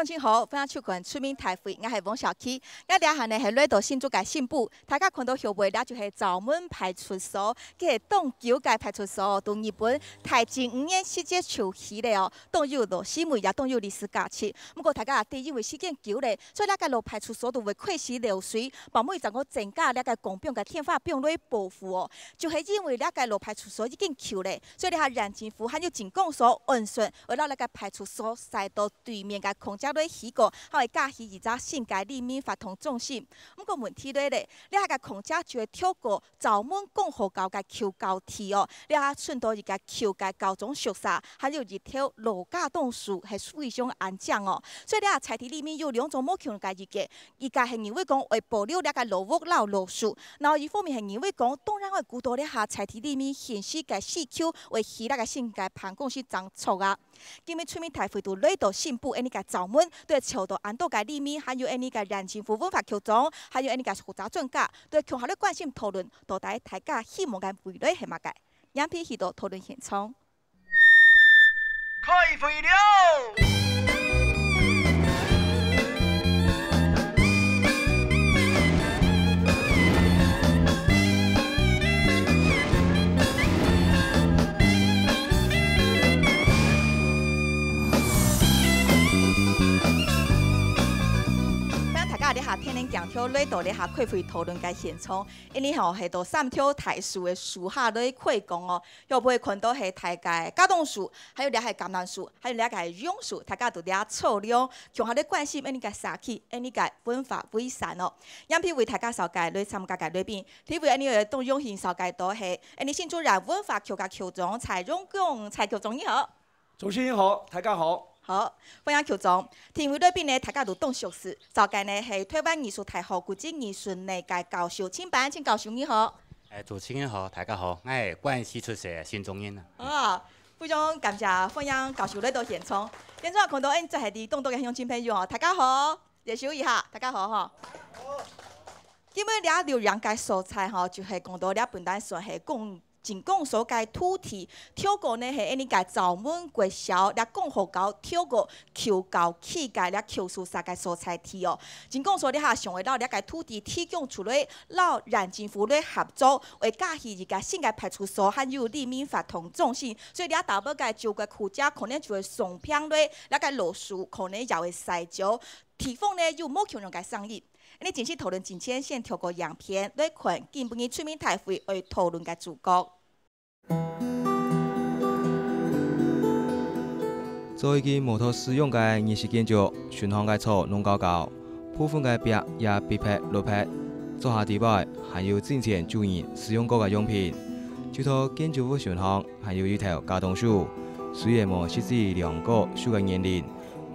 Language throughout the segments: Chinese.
乡亲好，分享秋群出名大会，我是王小琪。我俩下呢是来到新竹界新埔，大家看到后背了就是枣门派出所，佮东九界派出所，同日本台前5年世界球戏咧哦，都有历史门也都有历史价值。不过大家第一位事件久咧，所以了解老派出所都会溃死流水，把每整个增加了解公兵嘅天花板来保护哦。就是因为了解老派出所已经求咧，所以咧下让政府还有警公所运顺，而到那个派出所赛道对面嘅空间。起过，还会加起2只新界里面发通中心。不过问题咧，你下个空姐就会跳过枣门共和高嘅桥高梯哦，你下顺道一个桥嘅高中宿舍，还有一条路架洞树系非常安静哦。所以你下菜地里面有2种目标嘅一个系认为讲为保留那个老屋老路树，然后一方面系认为讲当然我古道你下菜地里面显示嘅市区为起那个新界办公室长错啊。今日出面大会都来到新埔，呢个枣门。对桥到安道界里面，还有呢个人政府文化局长，还有呢个复杂专家，对强下的关心讨论，到底大家希望嘅未来系乜嘅？两批去到讨论现场，开会了。你下天天讲跳来到你下开会讨论嘅现场，因为系到3条台树嘅树下来开讲哦，又不会看到系大家加冬树，还有你系橄榄树，还有你系榕树，大家都伫遐操量，强下咧关心呢个社区，呢个文化遗产哦。样片为大家绍介来参加嘅里边，体会呢个动用型绍介到系呢新竹人文化局嘅局长蔡荣公，蔡局长你好。主持人好，大家好。好，欢迎邱总。天会里边呢，大家都懂熟识。召介呢是台湾艺术大学国际艺术内界教授，请教授你好。主持人好，大家好，我系关系出社新中人啊。非常感谢欢迎教授来到现场。现场看到这系啲动作嘅乡亲朋友哦，大家好，热笑一下，大家好哈。今日俩留两个素材吼，就是讲到俩本单算系讲。警公所嘅土地，跳过呢係呢個枣門國小，咧共和高跳過橋高起嘅咧橋樹沙嘅所在地哦。警公所咧下想為到咧個土地提供出來，撈讓政府咧合作，為加起一個新嘅派出所，還有里面發通中心，所以咧大部嘅就個區家可能就會送片咧，咧個路數可能也會細咗，地方咧有冇強人嘅生意。你正式討論之前，先透過樣片來看今晡日出面大會去討論嘅主角。做一件摩托使用嘅艺術建築，巡航嘅草弄高高，部分嘅壁也被劈落劈，做下地板，還有之前主人使用過嘅用品。這套建築物巡航還有一條交通樹，雖然冇設置兩個樹嘅年齡，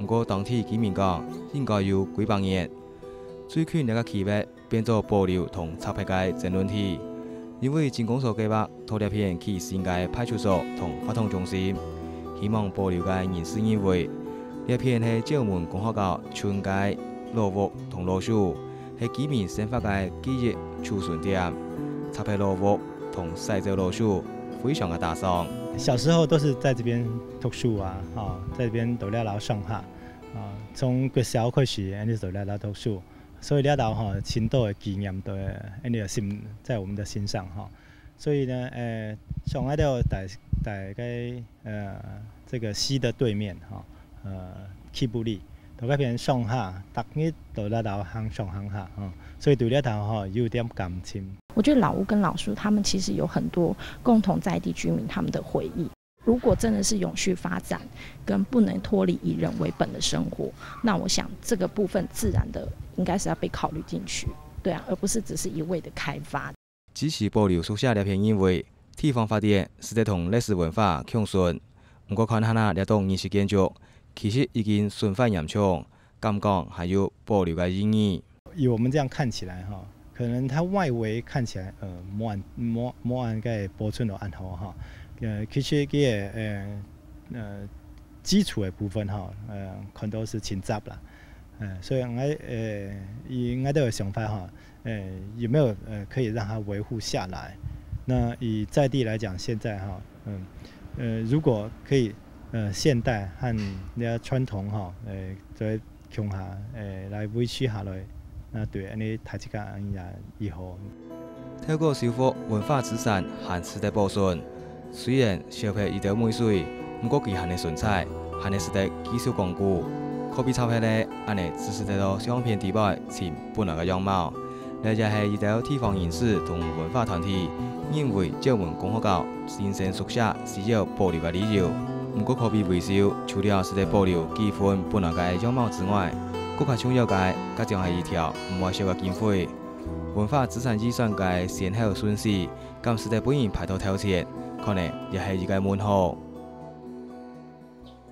不過當地居民講應該有幾百年。最近呢個企業變做保留同拆劈嘅爭論題，因為警公所計劃拖一片起新嘅派出所同發通中心，希望保留嘅人事議會。呢片係蕉門共和國村嘅老屋同老樹，係居民生活嘅記憶儲存點。拆劈老屋同細隻老樹非常嘅打傷。小時候都是在這邊讀書啊，在這邊讀了老上下從國小開始，呢讀了老讀書。所以了到青島的紀念都心在我們的心上所以呢，上來到大概這個溪的對面起步里，到嗰邊上下，逐日都了到行上行下所以對了到有點感情。我覺得老屋跟老樹，他們其實有很多共同在地居民他們的回憶。如果真的是永續發展，跟不能脫離以人為本的生活，那我想這個部分自然的應該是要被考慮進去，對啊，而不是只是一味的開發。支持保留屬下呢片因為地方發展是在同歷史文化共存，不過看下呢棟藝術建築，其實已經損壞嚴重，感覺還有保留嘅意義。以我們這樣看起來可能它外圍看起來冇按個保存得按好其實佢基礎嘅部分可能都是侵襲啦，所以我都有想法有沒有可以讓它維護下來？那以在地來講，現在如果可以現代和傳統作為强下来维持下来，那对安尼台这个也以后。透过修复文化资产和时代保存，虽然小拍一条美水，不过其含的纯彩，含的实地技术工具，可比钞票咧，安尼只是得到相片地摆前本来的样貌。这也是一条地方人士同文化团体认为借文共和国人生宿舍需要保留的理由。不过可比维修，除了实地保留基本本来的样貌之外，更加重要的，甲将是一条唔会少的经费。文化资产预算嘅先后顺序，跟时代本人排头头前，可能也是一个问号。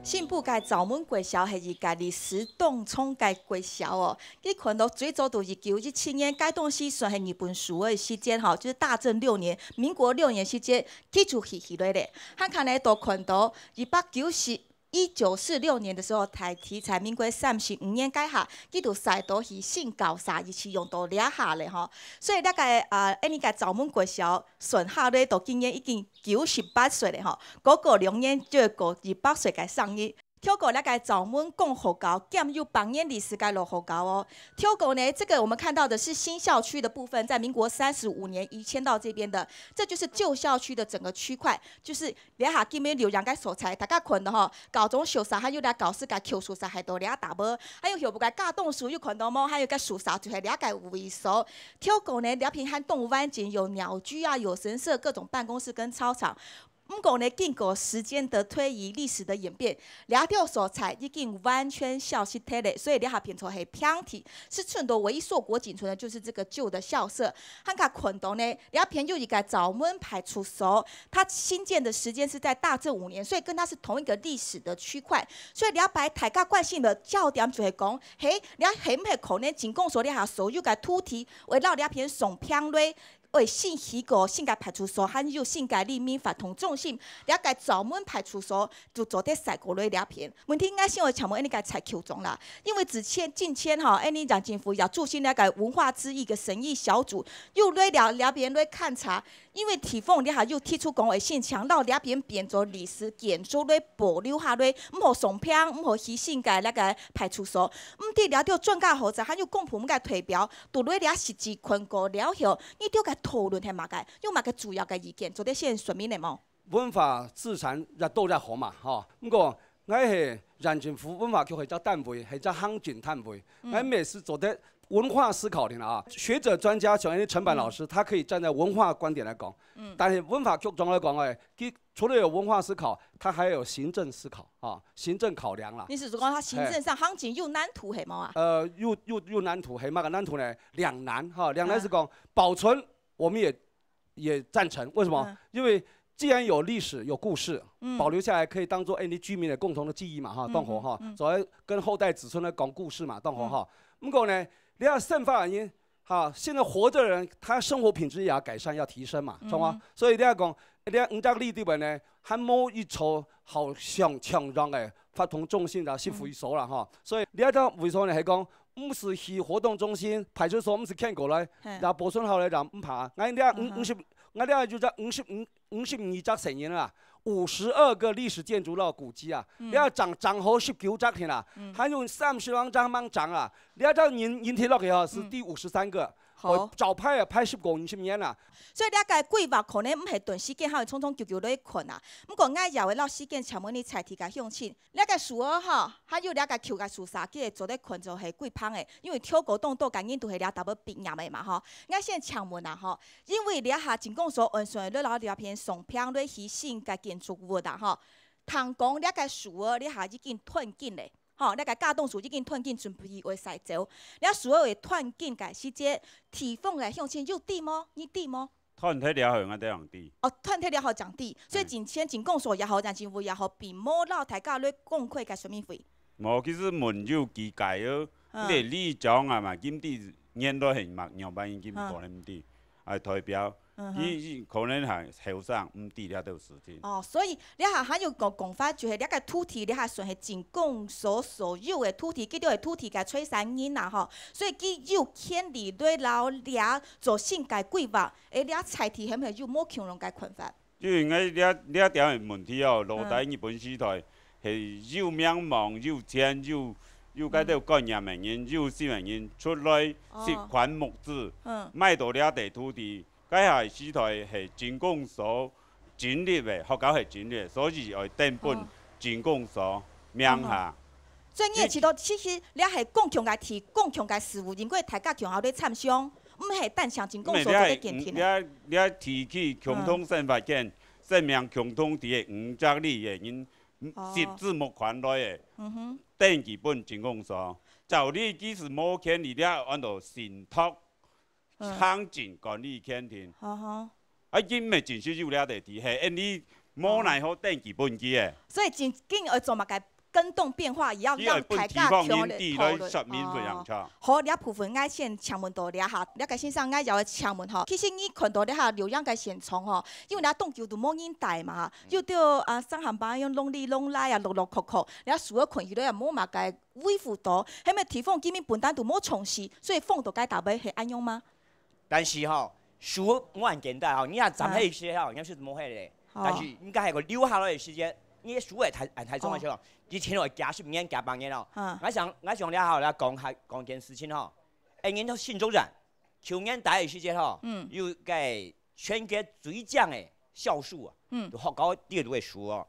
信步嘅枣门国小系一个历史东冲嘅国小哦，佢看到最早到1917年该栋时算系日本属的时间吼，就是大正6年、民国6年时间起就起来咧。汉看咧都看到1946年的时候，台题材民国35年改下，佢就赛到去性教啥，一起用到俩下咧吼。所以那个安尼个枣门国小顺下咧，到今年已经98岁咧吼，个2年就过200岁嘅生日。跳过那个枣门共和高，兼有百年历史嘅落后高哦。跳过呢，这个我们看到的是新校区的部分，在民国35年移迁到这边的，这就是旧校区的整个区块，就是俩下今面留两个所在，大家看到吼，高中小啥还有俩教室嘅桥树啥还多俩大波，还有后部嘅架栋树有看到吗？还有个树啥就是俩个位所。跳过呢，俩平汉动物湾景有鸟居啊，有神社，各种办公室跟操场。不过呢，经过时间的推移、历史的演变，两条所在已经完全消失掉了。所以两下变成是偏体，是村的唯一硕果仅存的，就是这个旧的校舍。汉卡昆岛呢，两边有一个枣门派出所，它新建的时间是在大正5年，所以跟它是同一个历史的区块。所以两摆大家关心的焦点就系讲，嘿，两系唔系可能警共所两下所有嘅土地围绕两边上偏类。为信息个性格派出所，还有性格里面法同中心，了解枣门派出所就做啲赛过类两片。问题应该先我请问你个采求中啦，因为近迁哈，你让政府也驻新那个文化之意个审议小组，又来两边来勘察，因为提凤你下又提出讲为先强到两边变做历史建筑来保留下来，唔好松偏，唔好牺牲个那个派出所，唔得了到专家学者还有公仆们个推标，都来了实际困过了后，你就个。讨论係嘛嘅，有嘛嘅主要嘅意見，做啲先說明嚟冇。文化資產日都在好嘛，嗬。不過我係人政府文化局係只單位，係只行政單位，我每次做的文化思考的啊。學者專家像陳板老師，他可以站在文化觀點來講。但係文化局長來講，佢除了有文化思考，他還有行政思考啊，行政考量啦。你是講他行政上行政有難圖係冇啊？有難圖係乜個難圖呢？兩難哈，兩難是講保存。我们也赞成，为什么？因为既然有历史、有故事，保留下来可以当做居民的共同的记忆嘛，哈，当活哈，所以跟后代子孙来讲故事嘛，当活哈。不过呢，你要生发原因，哈，现在活着的人，他生活品质也要改善、要提升嘛，懂吗？所以你要讲，你要这个里边呢，还冇一处好像强壮的发同中心的是会所啦，哈。所以你要这会所呢，系讲。唔是去活動中心、派出所，唔是牽過來，然後保存好咧就唔怕。我哋就52則成員啦，52個歷史建築的古蹟啊，你要長好19則添啦，還有30萬張掹長啊，你要到人體落去啊是第53個。好，早派啊，派10個20年啦。所以你個規劃可能唔係短時間，可以匆匆叫來困啊。不過我有嘅老時間，請問你採提個向前，你個樹兒哈，還有你個橋個樹沙，佢做咧困就係貴芳嘅，因為跳高動作緊都係你double畢業嘅嘛哈。我先請問啊哈，因為你下前講所運算你攞條片上片咧起新嘅建築物啊哈，通講你個樹兒你下已經斷緊咧。吼，那個架棟樹已經斷緊，準備為曬走。你所有嘅斷緊嘅時節，提風嘅向前有地麼？你地麼？斷體了後，我哋用地。哦，斷體了後講地，所以前講所也好，但政府也好，並冇老大家咧公開嘅什麼費。冇，其實文有機界哦，你里長啊嘛，今地年都係嘛，兩萬已經過咁地，係代表。伊可能係後生唔知了都事情。哦，所以你下還有講法，就係你個土地，你下算係政公所有嘅土地，佢都係土地嘅催生因啦，吼。所以佢有權利對老倆做新嘅規劃，你採地係咪有冇強龍嘅困法？因為你一條問題哦，落底日本時代係又渺茫又淺又有介有概念的人，有心的人出来涉款募资，买到了地土地，介下时代是真公所成立的，学校是成立，所以会登本真公所名下。所以你会知道，其实你系共强个提共强个事务，因为大家强后咧参详，唔系单向真公所做咧建天。你提起共同生发件，证明共同伫个5节里的因实质募款来的，登记本真公所。就你即使无权利了，按照信托行政管理权庭。啊，因咪真少有了地地，系因你无奈何登记本机的。所以真紧要做嘛个跟动变化，也要让大家强烈讨论。好，你部分爱先请问到了哈，你个先生爱要的请问吼。其实你看到了哈，留样个现场吼，因为你动球都无人带嘛，又到上下班用拢里拢来啊，落落哭哭，你所有困起来也无嘛个维护到，迄么地方居民本单都无重视，所以放到该大尾系安用吗？但是吼，书我很简单吼，你若站迄些吼，应是无迄个，但是应该系个留下来的时间。你书会太重要像，以前我加10年加8年咯。我想了后来讲件事情吼，因到新州人，去年大的时间吼，有个全国最奖的校数啊，就学校第2位数哦，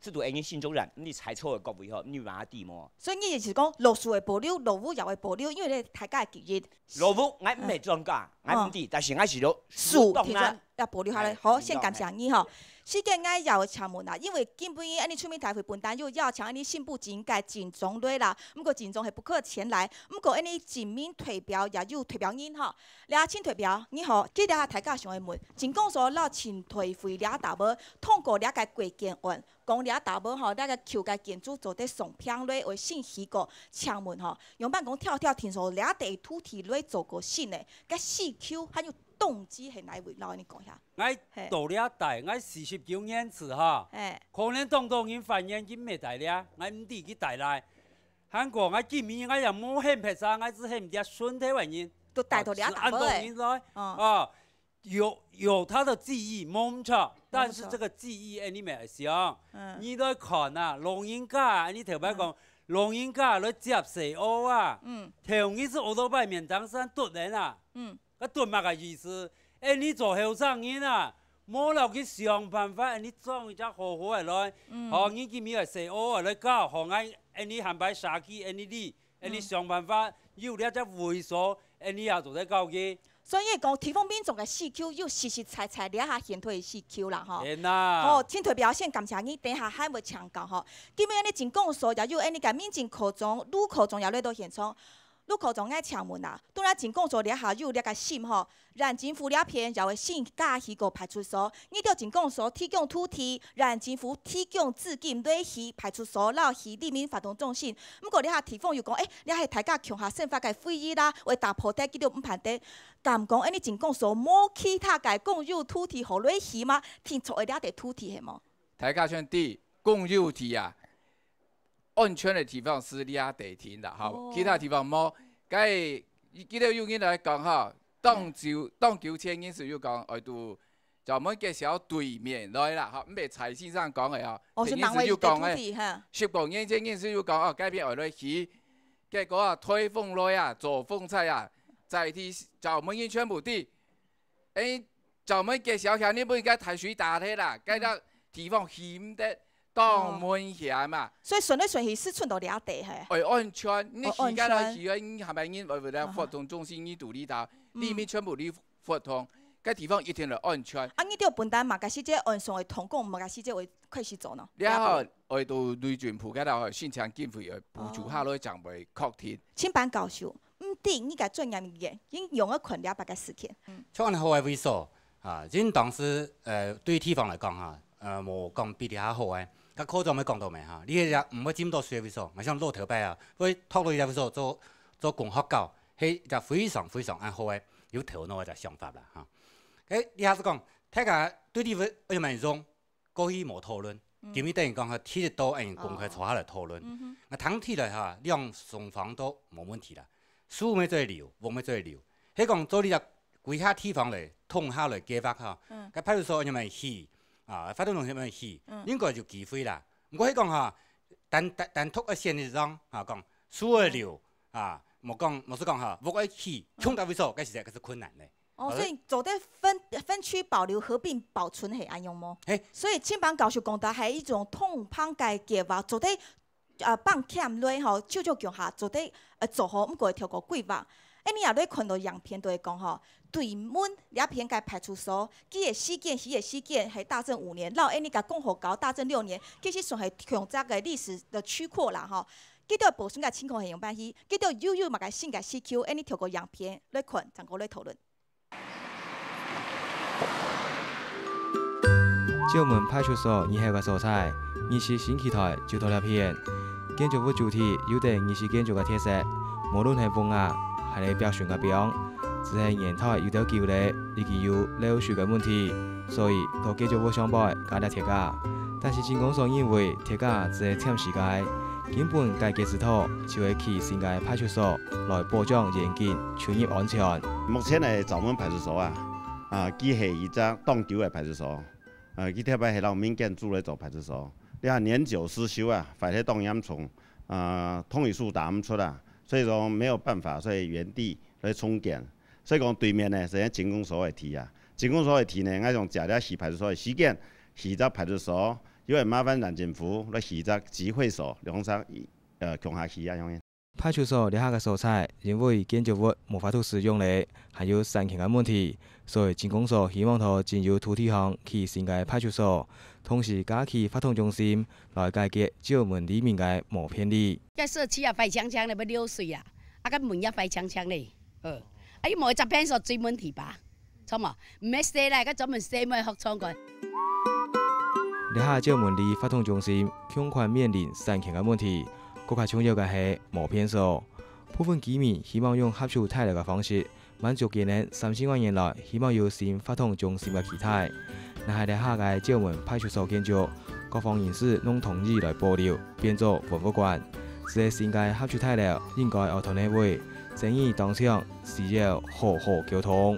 是读因新州人，你猜错的各位吼，你把它地么？所以你就是讲落树会保留，落伍也会保留，因为你大家的记忆。落伍我唔系专家，我唔知，但是我是落树当然要保留下来。好，先感谢你吼。时间爱要请问啦，因为基本安尼出面台会本单又要请安尼信部应该尽忠类啦，不过尽忠系不可前来，不过安尼尽面退表也有退表人吼，俩请退表，你好，记得下大家想要问，尽讲说เรา请退费俩大无，通过俩个规件案，讲俩大无吼，俩个求个建筑做得上片类为信息个请问吼，用办讲跳听说俩地土地类做过信的，个4Q还有。动机系哪位？老你讲下。我到了大，我49年次哈，可能当人反映因未大了，我唔知去大来。韩国我见面我又冇很拍啥，我只很点身体原因。都带到俩大人来，有他的记忆冇错，但是这个记忆你咪想，你来看啊，老人家你头摆讲。老人家来接西欧啊，头一次学到摆面当山蹲人啊，蹲嘛个意思，你做后生人啊，冇留去想办法，你装一只好好的来，你今日西欧来教，你hand摆杀去，你想办法有了只会所，你也做得到嘅。所以讲地方民众的4Q 有实实在在了下现推的4Q 啦吼。好，请退表现感谢你，等下还未抢到吼。基本安尼真讲说，也有安尼个民警科长、女科长也来到现场。陆科长爱请问啦，当然真讲说了下有了个信吼，让政府了片也会信假迄个派出所，你着真讲说提供土地，让政府提供资金来去派出所，然后去人民发动中心。不过了下地方又讲，了下大家强下宪法个会议啦，为打破底记录唔判定，敢讲安尼真讲说冇其他个共有土地互来去吗？听错了地土地系冇？大家兄弟共有地啊！安全的地方是俩地停的，好，其他地方冇。该记得有人来讲哈，荡球千人是有讲，就咱们介绍对面来啦，哈，唔系财线上讲的哈。是南位的土地哈。19年前人是有讲哦，改变来去，结果啊，推风来啊，做风菜啊，在地咱们人全部地，咱们介绍下，你不应该抬水打的啦，该个地方险的。当门下嘛，所以顺来顺去是顺到俩地系。为安全，你而家来去你係咪因為了活動中心你獨立到，裡面全部你活動，個地方一定係安全。你條本單嘛，個時節按上會通過，唔係個時節會開始做呢。然後我到雷泉鋪嗰度宣傳經費去補助下來，就會確定。請辦教授，唔定你個專業語言，應用一群了八個事件。像好嘅會所啊，因當時對地方嚟講嚇，冇講比較好嘅。甲科長咪講到未嚇？你日唔會佔到水會所，咪像老頭擺啊，會托到入會所做共學教，係就非常非常好嘅有頭腦嘅想法啦嚇。你下次講，大家對啲會要問用過去冇討論，今日等於講係提得到公開坐下來討論。我睇起來嚇，你用雙方都冇問題啦。書咪再聊，我咪再聊。係講做呢隻規下地方嚟通下來計劃嚇，個派出所要問去。發到農業咪去，應該就機會啦。唔過喺講嚇，但突一線嘅地方講，输二流啊，莫说讲哈，不过去穷到位数，该实在是困难的。哦，所以做在分区保留、合并、保存系安用吗？所以青帮教授讲到系一种通帮嘅计划，做在放欠落吼，少少强下做在做好，毋过会超过规划。你也咧看到样片都会讲吼，对门两片嘅派出所，佢嘅事件，佢嘅事件系大正5年，然后你甲共和搞大正6年，其实算系强则嘅历史的曲阔啦吼。记到保存嘅情况系用办去，记到悠嘛嘅新嘅 CQ， 你透过样片来看，再过来讨论。石门派出所二号嘅所在，二是新期台就到了片。建筑物主体有地二是建筑嘅特色，无论系风压还是标准嘅标，只系岩头有条旧咧，以及有漏水嘅问题，所以到建筑物上摆加了铁架。但是政工所认为铁架只系暂时嘅，根本该建设土就会去新嘅派出所来保障严谨出入安全。目前嘅枣门派出所佢系一只当旧嘅派出所，佢特别系让民间住咧做派出所。你看年久失修废铁当严重，通雨树打唔出所以说没有办法，所以原地来重建。所以讲对面呢是政工所嘅地政工所嘅地呢，我用食了市派出所嘅时间，市只派出所，因为麻烦县政府来市只集会所，两只强下去样。派出所了下嘅所在，因为建筑物无法度使用咧，还有山墙嘅问题，所以政工所希望透进由土地项去新嘅派出所，同时加起法通中心来解决石门里面嘅无偏离。个社区坏呛呛咧，要流水个门也坏呛呛咧，伊无十片所专门提拔，错嘛？唔免洗来，个专门洗咪学创个。了下石门里法通中心恐款面临山墙嘅问题。更加重要嘅係無偏所，部分居民希望用合署態度嘅方式滿足今年30萬元來希望有新法通中心嘅期待。但係咧下嘅石門派出所建築，各方人士攏同意來保留，變做文物館。這個新嘅合署態度應該學堂內會爭議當場需要好好溝通。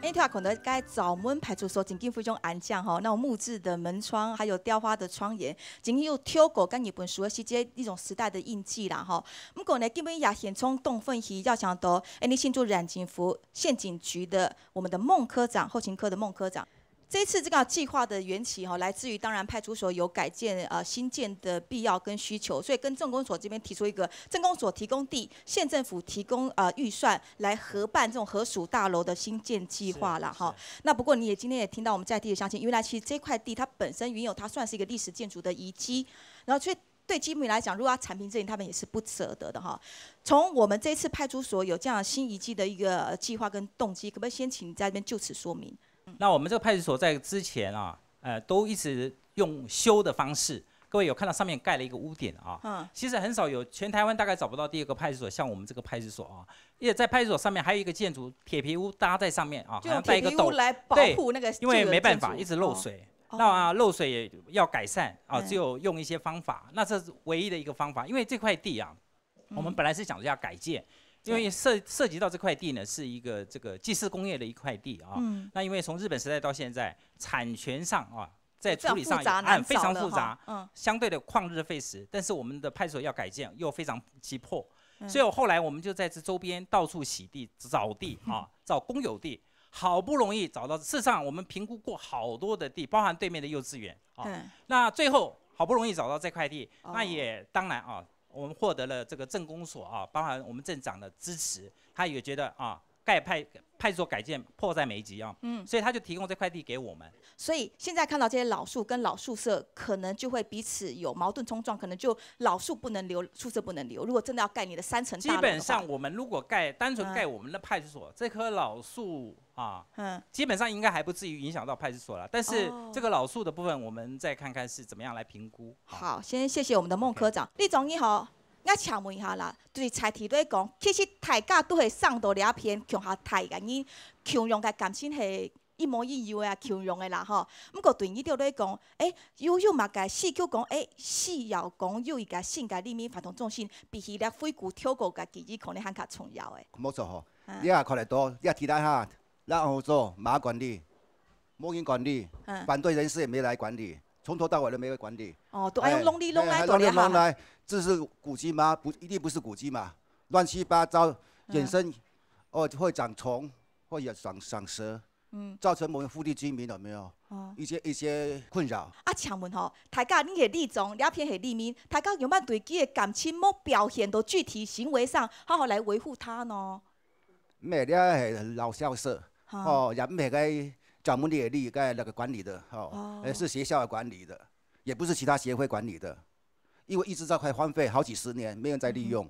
你睇下，可能该枣门派出所曾经非常安静吼，那种木质的门窗，还有雕花的窗檐，曾经有挑过跟日本书的是这一种时代的印记啦吼。不过呢，基本也现从动份去要想到，你新竹染警府县警局的我们的孟科长，后勤科的孟科长。这一次这个计划的缘起来自于当然派出所有改建新建的必要跟需求，所以跟政工所这边提出一个政工所提供地，县政府提供预算来合办这种合署大楼的新建计划啦哈。那不过你也今天也听到我们在地的乡亲，原来其实这块地它本身原有它算是一个历史建筑的遗迹，然后所以对居民来讲，如果要铲平这里，他们也是不舍得的哈。从我们这次派出所有这样新遗迹的一个计划跟动机，可不可以先请你在这边就此说明？那我们这个派出所在之前都一直用修的方式。各位有看到上面盖了一个屋顶其实很少有，全台湾大概找不到第二个派出所像我们这个派出所因为在派出所上面还有一个建筑铁皮屋搭在上面好像带一个斗来保护那个，因为没办法一直漏水。那漏水也要改善只有用一些方法。那这是唯一的一个方法，因为这块地我们本来是想着要改建。因为涉及到这块地呢，是一个这个祭祀工业的一块地那因为从日本时代到现在，产权上在处理上非常复杂，相对的旷日费时。但是我们的派出所要改建又非常急迫，所以后来我们就在这周边到处洗地、找地找公有地，好不容易找到。事实上，我们评估过好多的地，包含对面的幼稚园那最后好不容易找到这块地，那也当然我们获得了这个政工所包含我们镇长的支持，他也觉得盖派出所改建迫在眉睫所以他就提供这块地给我们。所以现在看到这些老树跟老宿舍，可能就会彼此有矛盾冲撞，可能就老树不能留，宿舍不能留。如果真的要盖你的3层大楼的话，基本上我们如果单纯盖我们的派出所，这棵老树基本上应该还不至于影响到派出所了。但是这个老树的部分，我们再看看是怎么样来评估。好，先谢谢我们的孟科长。李总你好。我请问一下啦，就是菜题在讲，其实大家都会送到两片强下太原因，强用嘅感情系一模一样嘅强用嘅啦吼。不过对你就在讲，有嘛个四叫讲，四要讲有一个性格里面发动中心，比起咧飞股跳过嘅记忆可能很较重要嘅。冇错吼，你也看得到，你也提到然后做马管理，冇人管理，反对人士也没来管理。从头到尾都没有管理。哦，都要用弄里弄来，弄里弄来，这是古迹吗？不，一定不是古迹嘛，乱七八糟，衍生，会长虫，或者长蛇。造成我们附近居民有没有一些困扰？啊，请问吼，大家你是立宗，两片是立民，大家有没有对这个感情冇表现到具体行为上，好好来维护它呢？咩咧系老校舍，也唔系个专门的立个那个管理的，是学校管理的，也不是其他协会管理的，因为一直在快荒废好几十年，没人在利用。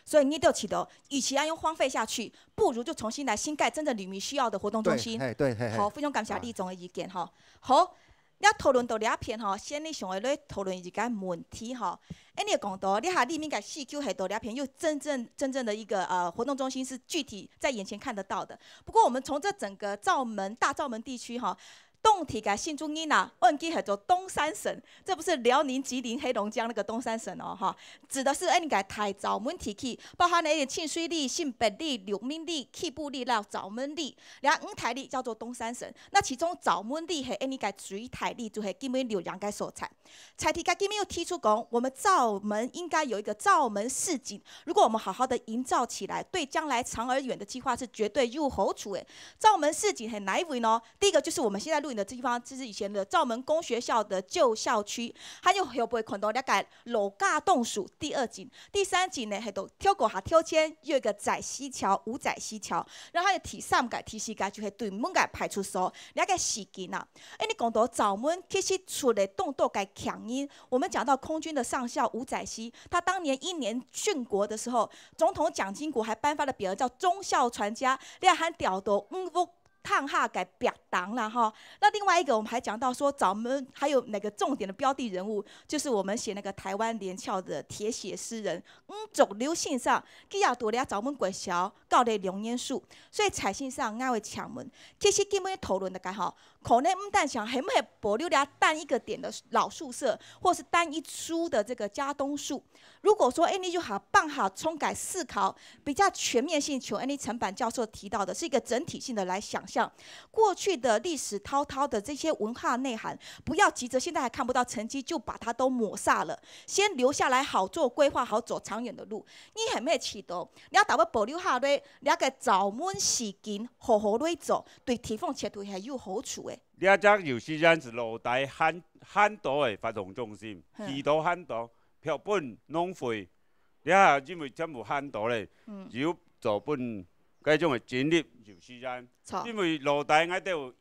所以你就记得，与其要用荒废下去，不如就重新来新盖真正旅民需要的活动中心。对，好，非常感谢李总的意见哈。好，你讨论到两片哈，先你想要来讨论一个问题哈。你讲到你下里面个细 Q 很多两片，又真正的一个活动中心是具体在眼前看得到的。不过我们从这整个大罩门地区哈。东体嘅新中音啊，问记叫做东三省，这不是辽宁、吉林、黑龙江那个东三省哦，哈，指的是你个台罩门地区，包含那清水里、新北里、柳明里、起步里、到罩门里，两五台里叫做东三省。那其中罩门里系你个水台里，就系基本有两个所在。财体个基本又提出讲，我们罩门应该有一个罩门市井，如果我们好好的营造起来，对将来长而远的计划是绝对有好处的。罩门市井系哪一位呢？第一个就是我们现在录影的地方，这是以前的罩门工学校的旧校区，还有会不会看到那个楼架洞数第二景，第三景呢，系度跳过下跳迁，有一个窄溪桥、五窄溪桥，然后还有第三个、第四个就系对门个派出所那个市景啊。你讲到罩门其实出的动作个强音，我们讲到空军的上校吴载熙，他当年1年殉国的时候，总统蒋经国还颁发了匾额叫忠孝传家，你还调到烫下改表当了哈。那另外一个，我们还讲到说，咱们还有哪个重点的标的人物，就是我们写那个台湾联校的铁血诗人族刘信上，佢也读了咱们国小教的龙烟树，所以彩信上我会抢门。其实根本讨论的该好，可能唔但想系唔系保留了单一个点的老宿舍，或是单一书的这个家东树。如果说你就好办好重改思考，比较全面性，像陈板教授提到的，是一个整体性的来想象过去的历史滔滔的这些文化内涵，不要急着现在还看不到成绩就把它都抹煞了，先留下来好做规划，好走长远的路。你系咩祈祷？你要打要保留下来，你个罩门市景好好来做，对地方切对系有好处的。你只有时间是落台很多的发动中心，许多很多。票本浪费，你因为这么很多咧，有做本嗰种嘅精力有时间，因为落台我都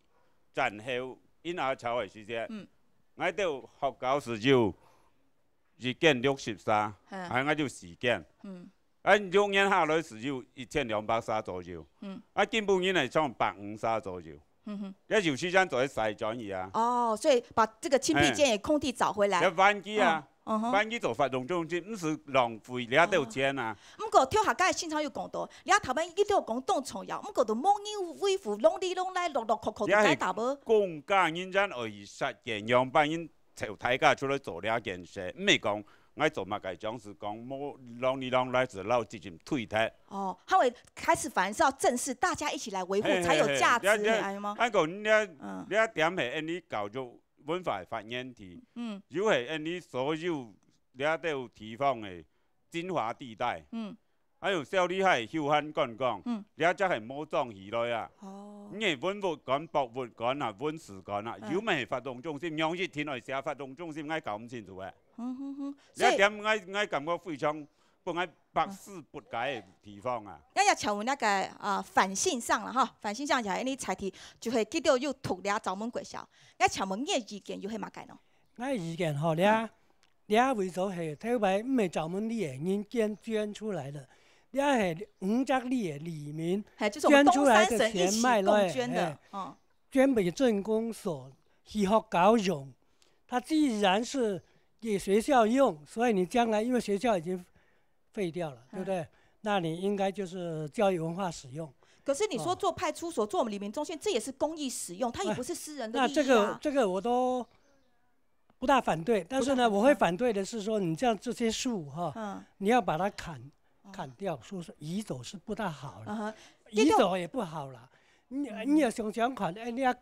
战后因下潮嘅时间，我都学校时就日减63，我就4减，6年下来时就1230左右，基本因係從150左右。你有時間做啲細轉移啊。哦，所以把這個青僻間嘅空地找回來。你翻機啊，翻機做發動中心，唔是浪費，你都有錢啊。不過跳下街嘅現場要講到，你頭先伊都有講動重要，不過就冇你恢復攏哩攏來，落落扣扣就解答無。公家認真而實現樣板因朝大家出來做了件事，唔係講。我做乜嘅講是講冇讓你讓來只撈直接退退。哦，他會開始反而是要正視，大家一起來維護才有價值，係嗎？按講你一點係你教育文化發展體，如果係你所有你都有地方嘅精華地帶，還有小厲害休閒觀光，你即係冇裝起來啊。你係文物館、博物館啊、文史館啊，有咩發動中心？央視天來寫發動中心，我搞唔清楚嘅。你一點我感覺非常不愛百思不解嘅地方啊！我要請問那個反性上啦，哈，反性上就係你財體就係記到要讀了罩門國小。我請問你嘅意見有係乜解呢？我嘅意見吼，你為咗係睇擺唔係罩門里嘅人捐出來的，你係5角里嘅里民捐出來的錢賣來，捐俾鎮公所以後搞用。它既然是給學校用，所以你將來因為學校已經廢掉了，對不對？那你應該就是教育文化使用。可是你說做派出所、做我們里民中心，這也是公益使用，它也不是私人的利益啊。那這個我都不大反對，但是呢，我會反對的是說，你像這些樹哈，你要把它砍掉，說是移走是不大好了，移走也不好了。你要想看，你要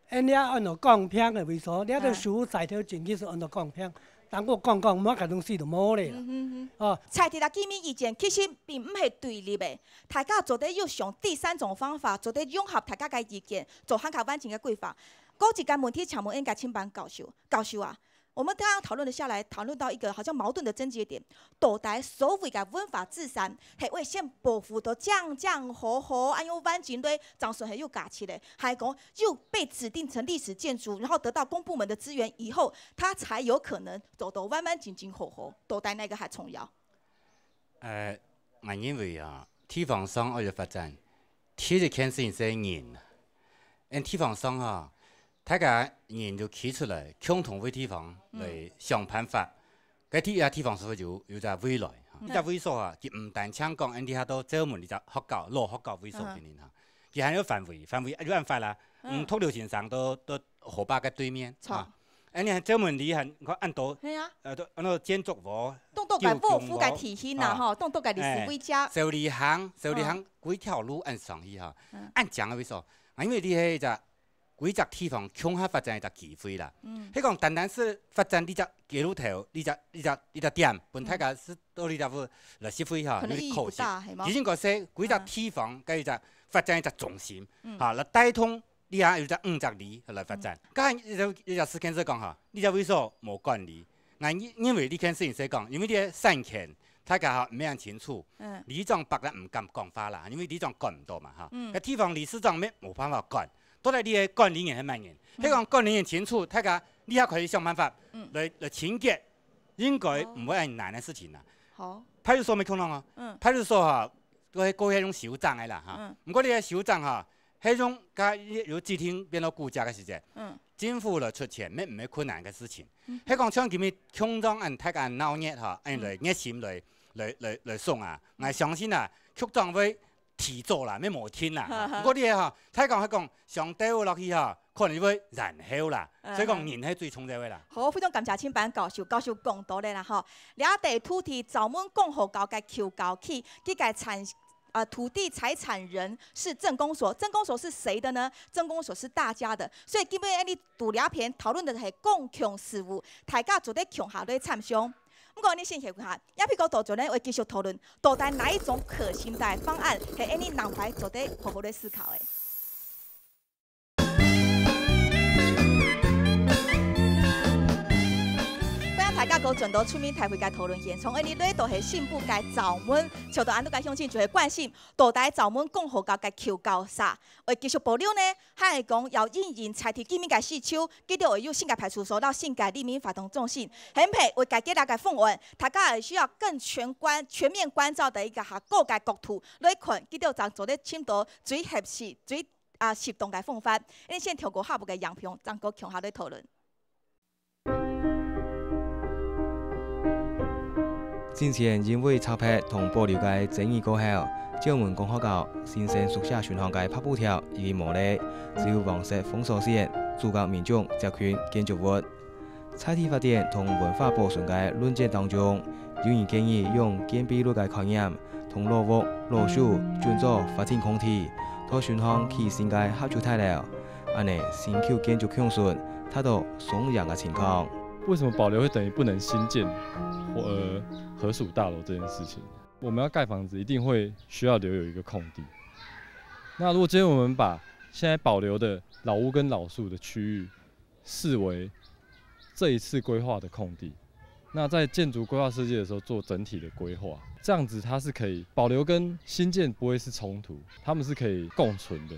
遐按照讲片的为所，遐个书材条前期是按照讲片。当我讲，莫甲东西就冇咧啦。哦，采提的见面意见其实并唔系对立的，大家做得要用第三种方法，做得融合大家嘅意见，做很较完整嘅规划。嗰一间问题，请问应该请班教授啊。我们刚刚讨论了下来，讨论到一个好像矛盾的症结点。古代所谓的文化自善，系为先保护到江河，还有完整对长顺系有价值的，还讲又被指定成历史建筑，然后得到公部门的资源以后，它才有可能走到完整好。古代那个还重要。我认为啊，地方上要发展，第一件事情是人，地方上啊。大家人就企出来，共同为地方来想办法。搿地方社会就有只未来。呢只萎缩啊，佢唔但請講，人哋喺度專門呢只學校攞學校萎縮嘅人嚇，佢還有範圍有辦法啦。托廖先生都河壩嘅對面啊，人哋專門你係我按到按到建築物，當到嘅覆蓋體系呐，吼，當到嘅歷史位置。受理行幾條路按上去嚇，按講嘅萎縮，因為你係只。幾隻地方強下發展嘅機會啦。迄講單單是發展呢只街路頭，呢只點，本大家是到呢只會來消費嚇，呢個可惜。以前個說幾隻地方，佢只發展一隻重心，嚇，來帶通呢下有隻5隻里來發展。咁呢隻事件所講嚇，呢隻為所冇管理。因為呢件事情所講，因為啲散權，大家嚇唔係很清楚。里長白咧唔敢講法啦，因為里長管唔到嘛嚇。個地方理事長咩冇辦法管。到底你嘅管理員係乜人？希望管理員清楚，大家呢下可以想辦法來清潔，應該唔會係難嘅事情啦。好，派出所咪可能啊？派出所嚇，佢係種小帳嘅啦嚇。唔過你嘅小帳嚇，係種家有指定變到顧家嘅時節，政府來出錢，咩唔係困難嘅事情。係講像佢哋強裝按大家鬧熱嚇，按來熱心來送啊！我相信啊，局長會。提早啦，咩冇天啦。嗰啲嘢嚇，睇講上吊落去嚇，可能會燃燒啦。所以講人係最重要嘅啦。好，非常感謝請班教授講到咧啦嗬。兩地土地專門講好搞嘅求搞起，佢嘅土地財產人是鎮公所，鎮公所是誰的呢？鎮公所是大家的，所以基本你讀兩篇討論的係共享事務，大家做得共下來參詳。不過你先睇下，一譬個到咗咧，會繼續討論到底哪一種可行的方案係你人排做得好好的思考嘅。大家個盡到出面台會嘅討論現場，你呢度係新埔嘅閘門，朝到安都嘅鄉親就係關心到底閘門共和國嘅求教啥，會繼續保留呢？還係講要應用採提見面嘅需求，記得會有新嘅派出所到新嘅人民活動中心，很配會改革大嘅方案，大家係需要更全面關照的一個各嘅國土來看，記得就做得簽到最合適、最適當嘅方法。你先跳過下部嘅樣片，再個強下來討論。之前因為抄拍同保留嘅爭議過後，將門講學校新生宿舍巡航嘅拍布條已經冇咧，只有黃色封鎖線阻隔民眾接近建築物。採提發展同文化保存嘅論戰當中，有人建議用建築嘅概念同老屋、老樹轉做發展空地，到巡航起新嘅合作態料，安尼新舊建築共存，達到雙贏嘅情況。為什麼保留會等於不能新建合署大樓這件事情？我們要蓋房子，一定會需要留有一個空地。那如果今天我們把現在保留的老屋跟老樹的區域視為這一次規劃的空地，那在建築規劃設計的時候做整體的規劃，這樣子它是可以保留跟新建不會是衝突，它們是可以共存的。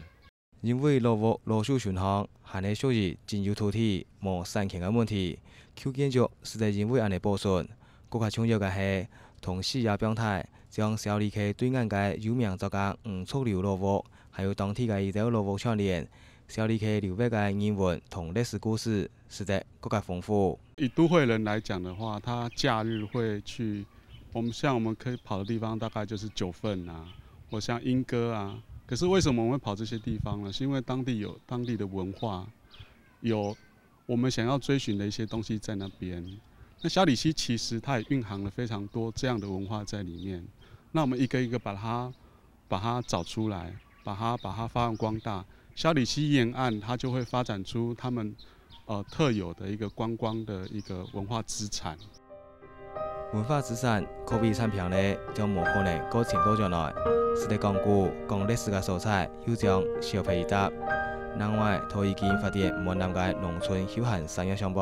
因為老屋、老樹巡航還係屬於佔有土地無產權嘅問題，舊建築實在因為安尼保存。更加重要嘅係，同時也表態將小離溪對岸嘅有名作家吳楚留老屋，還有當地嘅一條老屋串聯，小離溪留白嘅人文同歷史故事，實在更加豐富。以都會人來講的話，他假日會去，我們可以跑的地方大概就是九份啊，或像鶯歌啊。可是為什麼我們會跑這些地方呢？是因為當地有當地的文化，有我們想要追尋的一些東西在那邊。那小李溪其實它也蘊含了非常多這樣的文化在裡面。那我們一個一個把它找出來，把它發揚光大。小里溪沿岸它就会发展出他们特有的一个观光的一个文化资产。文化资产可比产品咧，将无可能搁迁到上来。是伫讲古讲历史嘅素材，又将小配搭。另外，都已经发展闽南嘅农村休闲产业项目，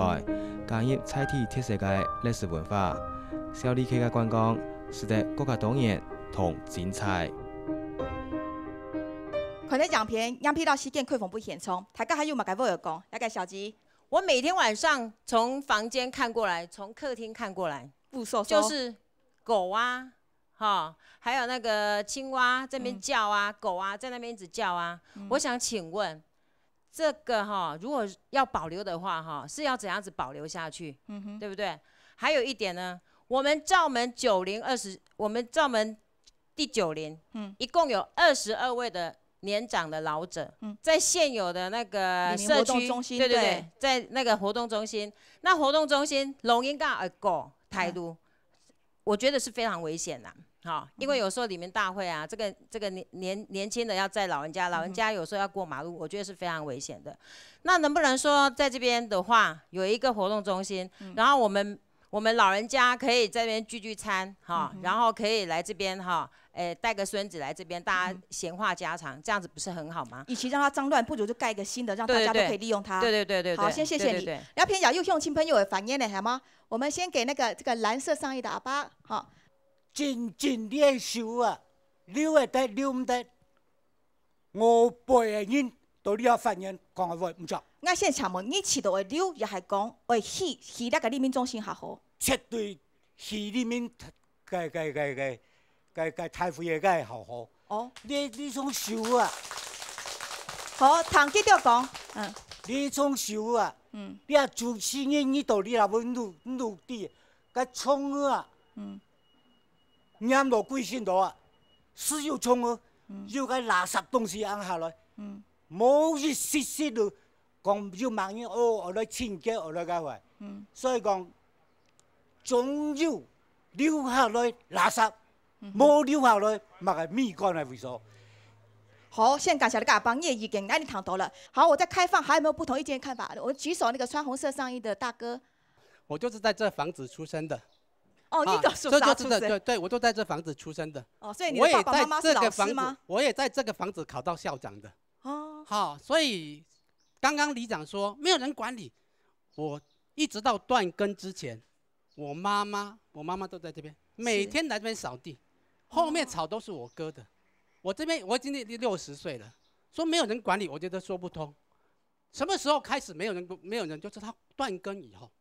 加入菜地特色嘅历史文化。小里溪嘅观光是得更加多元同精彩。可能样片样片到西建开封不现充，大家还有嘛该我讲，大概小吉。我每天晚上从房间看过来，从客厅看过来，就是狗啊，哈，还有那个青蛙这边叫啊，狗啊在那边一直叫啊。我想请问，这个哈，如果要保留的话，哈，是要怎样子保留下去？对不对？还有一点呢，我们罩门9020，我们罩门第90，一共有22位的年长的老者，在现有的那个社区，对，在那个活动中心，那活动中心龙应该狗态度，我觉得是非常危险的。好，因为有时候里面大会啊，这个年轻的要载老人家，老人家有时候要过马路，我觉得是非常危险的。那能不能说在这边的话有一个活动中心，然后我们老人家可以在这边聚餐哈，然后可以来这边哈，带个孙子来这边，大家闲话家常，这样子不是很好吗？与其让它脏乱，不如就盖一个新的，让大家都可以利用它。对。好，先谢谢你。然后偏角又向亲朋友的反应呢，好吗？我们先给这个蓝色上衣的阿爸，好。真你的手啊，留会得留唔得，5辈的人都你要反应讲话唔错。我先请问，你饲到的牛也系讲会去那个人民中心下好？绝对去人民个台会个好好。哦，你种手啊，好，唐记着讲，你种手啊，你啊主持人你到你那边努地，个葱啊，染落贵心度啊，是有葱啊，有个垃圾东西按下来，冇一丝丝咯，讲要盲人我来清洁我来个话，所以讲总要留下来垃圾，冇留下来嘛个米干来为所。好，先感谢你个阿邦，你的意见那你谈到了。好，我再开放，还有没有不同意见看法？我举手，那个穿红色上衣的大哥。我就是在这房子出生的。哦，你都是啥出生？对，我都在这房子出生的。哦，所以你的爸爸妈妈是老师吗？我也在这个房子考到校长的。哦。好，所以刚刚里长说没有人管理，我一直到断根之前，我妈妈都在这边，每天来这边扫地，后面草都是我割的。我这边我今年60岁了，说没有人管理，我觉得说不通。什么时候开始没有人？就是他断根以后。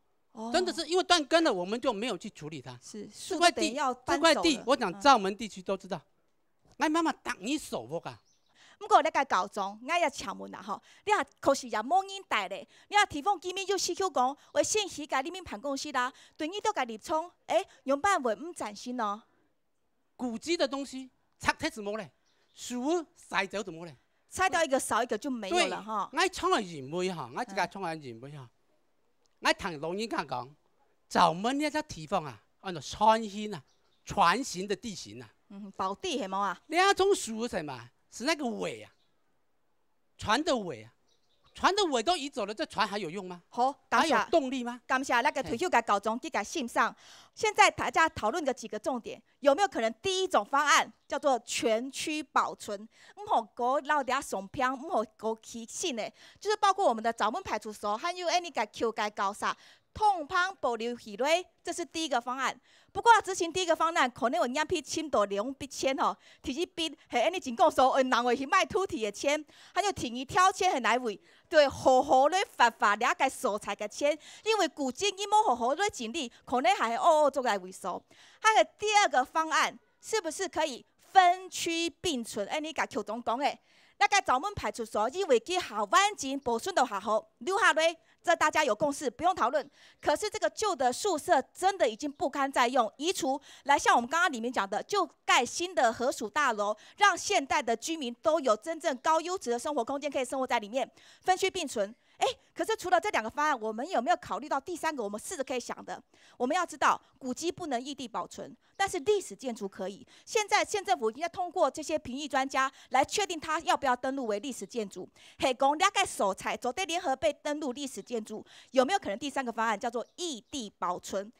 真的是因为断根了，我们就没有去处理它。这块地，我讲罩门地区都知道。俺妈妈挡你手不噶？不过那个高中，我也请问啦吼，你啊可是也冇人带咧，你啊地方居民就需求讲，我现时家里面办公室啦，对你都家立冲，用办法唔崭新哦。古迹的东西拆开怎么嘞？树晒走怎么嘞？拆掉一个少一个就没有了哈。俺创来认为哈，俺自家创来认为哈。我同老人家讲，罩门那个地方啊，按照船形啊、船形的地形啊，宝地系冇啊？两种树是嘛？是那个尾啊，船的尾啊，船的尾都移走了，这船还有用吗？好，还有动力吗？感谢那个退休嘅高中，给个信上。现在大家讨论个几个重点，有没有可能第一种方案叫做全区保存？唔好搞老底下松片，唔好搞起信的，就是包括我们的枣门派出所，还有你个 Q 街高沙，通通保留起来，这是第一个方案。不过要执行第一个方案，可能有两批深度利用笔签吼，提起笔系你真讲说，人为去卖土地的签，还有提议挑签系哪位？对，好好咧发了解素材嘅签，因为古今伊冇好好咧整理，可能还做来为数。还有第二个方案，是不是可以分区并存？你甲邱总讲的，那个枣门派出所以为去下湾景保存到下好留下来。这大家有共识，不用讨论。可是这个旧的宿舍真的已经不堪再用，移除来像我们刚刚里面讲的，就盖新的合署大楼，让现代的居民都有真正高优质的生活空间可以生活在里面，分区并存。可是除了这2个方案，我们有没有考虑到第3个？我们试着可以想的，我们要知道古迹不能异地保存，但是历史建筑可以。现在县政府已经在通过这些评议专家来确定它要不要登录为历史建筑。系讲大概手材走对联合被登录历史建筑，有没有可能第3个方案叫做异地保存？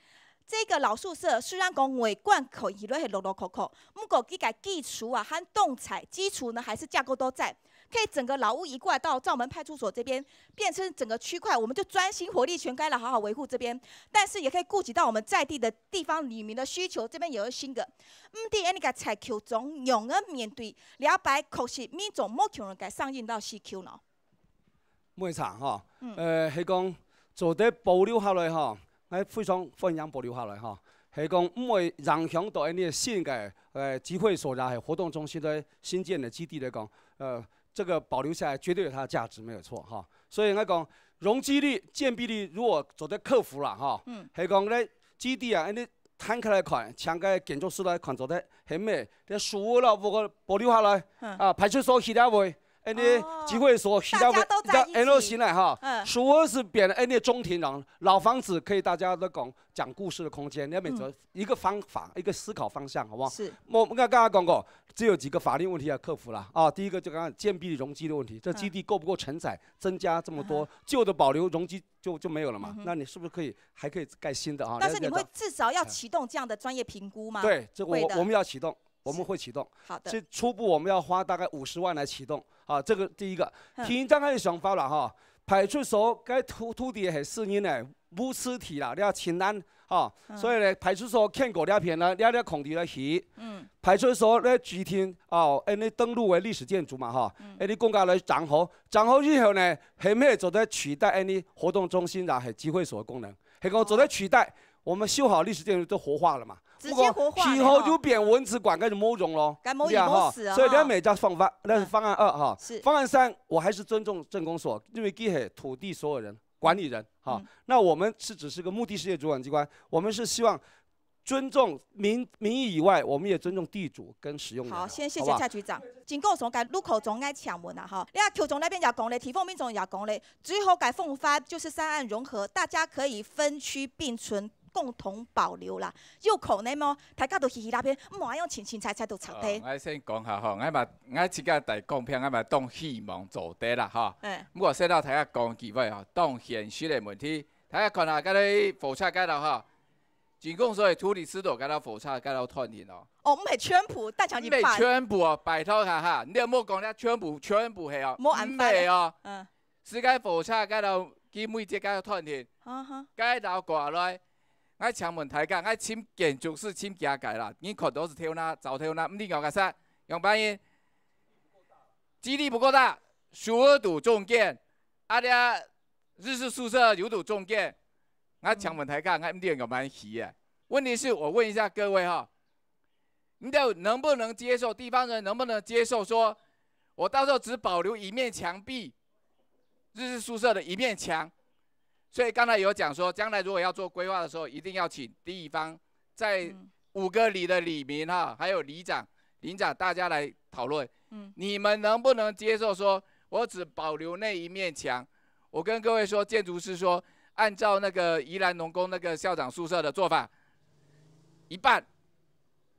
这个老宿舍虽然讲外观可以落是落落扣扣，不过它基础啊和动材基础呢还是架构都在。可以整个老屋移过来到罩门派出所这边，变成整个区块，我们就专心火力全开了，好好维护这边。但是也可以顾及到我们在地的地方里民的需求，这边有一新的。伫安尼个采求中，用个面对了解确实民众冇可能该上映到市区咯。每场哈，係講做得保留下來哈，係非常歡迎保留下來哈。係講唔會影響到呢新嘅集會所啦，係活動中心的新建的基地來講，這個保留下來絕對有它的價值，沒有錯哈。所以我講容積率、建蔽率如果做得克服了哈，係講咧基地啊，你攤開來看，像個建築師來看做得很美，啲樹啦，不過保留下來啊，派出所起來未？那集會所起來未？那現在哈，樹兒是變那中庭廊，老房子可以大家都講故事的空間，你要選擇一個方法，一個思考方向，好不好？是。我剛剛講過，只有幾個法律問題要克服了啊。第一個就剛剛建蔽容積的問題，這基地夠不夠承載？增加這麼多舊的保留容積就沒有了嘛？那你是不是可以還可以蓋新的啊？但是你會至少要啟動這樣的專業評估嗎？對，這我們要啟動。我們會啟動，好的。初步我們要花大概50萬來啟動，啊，這個第一個。聽剛開始想法了哈，派出所該土地係私人的無屍體啦，你要清單，哈，所以呢派出所看過兩片呢，兩空地來起。派出所咧具體哦，你登錄為歷史建築嘛，哈，你公家來整好以後呢，係咩做得取代你活動中心啦，係集會所的功能，係講做得取代，我們修好歷史建築都活化了嘛。直接活化以後就變文字館，該就冇用咯。冇用冇死啊！所以兩每家方法，那是方案2哈。是。方案3，我還是尊重鎮公所，因為佢係土地所有人、管理人哈。那我們只是個目的事業主管機關，我們是希望尊重民意以外，我們也尊重地主跟使用人。好，先謝謝蔡局長。鎮公所該路口總該搶門啦哈。你看區總那邊也講咧，提豐民眾也講咧，最後該奉發就是3案融合，大家可以分區並存。共同保留啦，有可能麼？大家都嘻嘻那邊，唔係用清清彩彩都拆低。我先講下吼，我即個大講片，我當希望做得啦，吼。不過說到大家講幾位吼，當現實的問題，大家看下嗰啲火車街道吼，總共所謂土地私道街道火車街道斷電咯。哦，唔係全部，但係唔係全部哦，拜託下哈，你有冇講咧？全部係哦，唔係哦。世界火車街道佢每隻街道斷電，街道過來。我請問大家，我簽建築師簽幾屆啦？你看都是跳啦，早跳啦，唔啲牛嘅啥？用半夜，基地不夠大，樹兒度中建，阿啲日式宿舍有度中建。我請問大家，我唔啲用半夜起啊？問題是我問一下各位哈，你哋能不能接受？地方人能不能接受說，我到時候只保留一面牆壁，日式宿舍的一面牆？所以剛才有講說，將來如果要做規劃的時候，一定要請地方在5個里的里民哈，還有里長、鄰長大家來討論。你們能不能接受說，我只保留那一面牆？我跟各位說，建築師說，按照那個宜蘭農工那個校長宿舍的做法，一半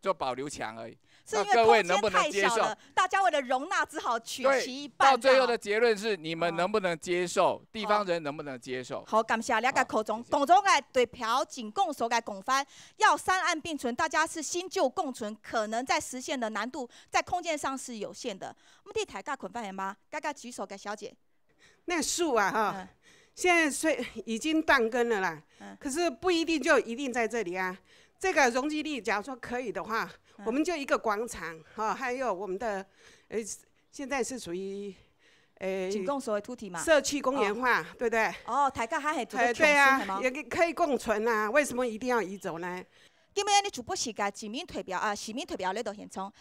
就保留牆而已。是因為空間太小了，大家為了容納只好取其一半。到最後的結論是，你們能不能接受？地方人能不能接受？好，感謝兩個口中，董總嘅對票僅供所嘅共翻，要3案並存，大家是新舊共存，可能在實現的難度在空間上是有限的。我們地台大捆翻嗎？剛剛舉手嘅小姐，那樹啊哈，現在雖已經斷根了啦，可是不一定就一定在這裡啊。這個容積率，假如說可以的話，我們就一個廣場，哈，還有我們的，現在是屬於，僅供所謂土地嘛，社區公園化，對不對？哦，大家還係做得對啊，也可以共存啊，為什麼一定要移走呢？今天你主播是個指名推表啊，指名推表來到現場，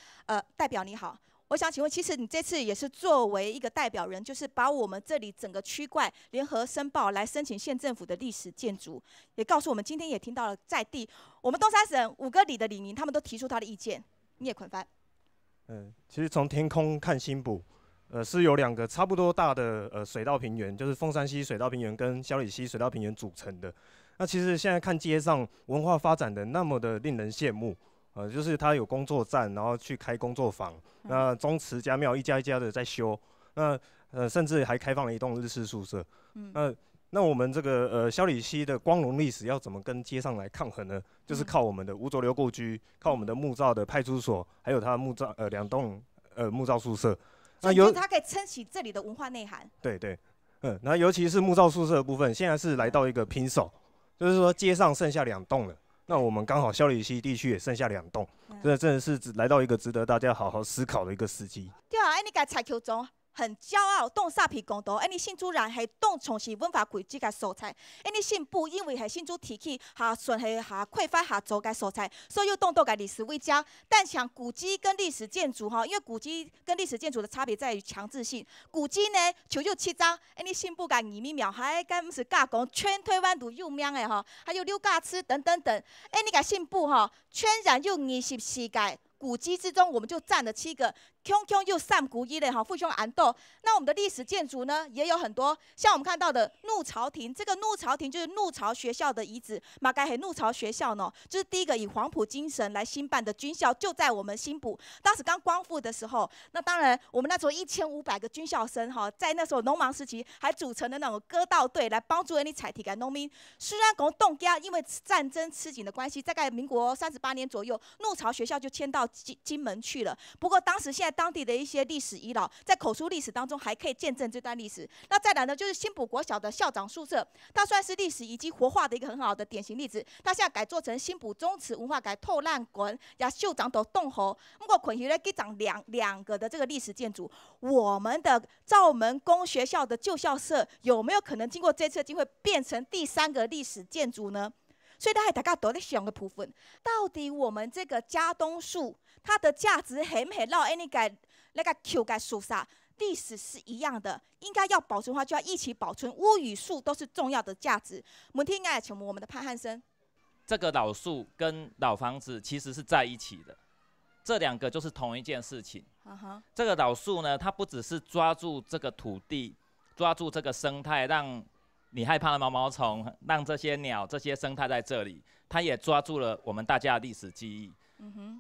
代表你好。我想請問，其實你這次也是作為一個代表人，就是把我們這裡整個區塊聯合申報來申請縣政府的歷史建築，也告訴我們今天也聽到了在地，我們東三省5個里的里民，他們都提出他的意見。你也捆翻。其實從天空看新埔，是由2个差不多大的水稻平原，就是凤山溪水稻平原跟小里溪水稻平原组成的。那其实现在看街上文化发展的那么的令人羡慕，就是它有工作站，然后去开工作坊，那宗祠家庙一家一家的在修，那甚至还开放了一栋日式宿舍。那我们这个小里溪的光荣历史要怎么跟街上来抗衡呢？就是靠我们的无浊流故居，靠我们的木造的派出所，还有它的木造2栋木造宿舍。所以它可以撑起这里的文化内涵。对对，那尤其是木造宿舍的部分，现在是来到一个平手，就是说街上剩下2栋了，那我们刚好小里溪地区也剩下2栋，真的是来到一个值得大家好好思考的一个时机。对啊，你个采球中。很骄傲，动沙皮公道，你新主人系动从事文化轨迹嘅素材，你新妇因为系新主提起下顺系下开发下做嘅素材，所以又动到嘅历史为家。但像古迹跟历史建筑因为古迹跟历史建筑的差别在于强制性。古迹呢，就7张，你新妇嘅耳米苗还敢唔是假讲全台湾都有名嘅还有六架吃等等等，你嘅新妇全然用20世界古迹之中，我们就占了7个。空又散古一类互相安斗。那我们的历史建筑呢，也有很多，像我们看到的怒潮亭，这个怒潮亭就是怒潮学校的遗址。马该黑怒潮学校呢，就是第一个以黄埔精神来兴办的军校，就在我们新埔。当时刚光复的时候，那当然我们那时候1500个军校生在那时候农忙时期，还组成了那种歌道队来帮助采田的农民。虽然讲冻家因为战争吃紧的关系，大概民国38年左右，怒潮学校就迁到金门去了。不过当时现在当地的一些历史遗老，在口述历史当中还可以见证这段历史。那再来呢，就是新埔国小的校长宿舍，它算是历史遗迹活化的一个很好的典型例子。它现在改做成新埔宗祠文化改透烂馆，也校长都动吼。不过捆起来给长两个的这个历史建筑，我们的罩门公学校的旧校舍有没有可能经过这次的机会变成第3个历史建筑呢？所以大家都在想的部分，到底我们这个嘉东树它的价值还不还绕那个旧的树上，历史是一样的，应该要保存的话就要一起保存。屋与树都是重要的价值。我们听应该请我们的潘汉生。这个老树跟老房子其实是在一起的，这2个就是同一件事情。这个老树呢，它不只是抓住这个土地，抓住这个生态，让你害怕的毛毛虫，让这些鸟、这些生态在这里，它也抓住了我们大家的历史记忆。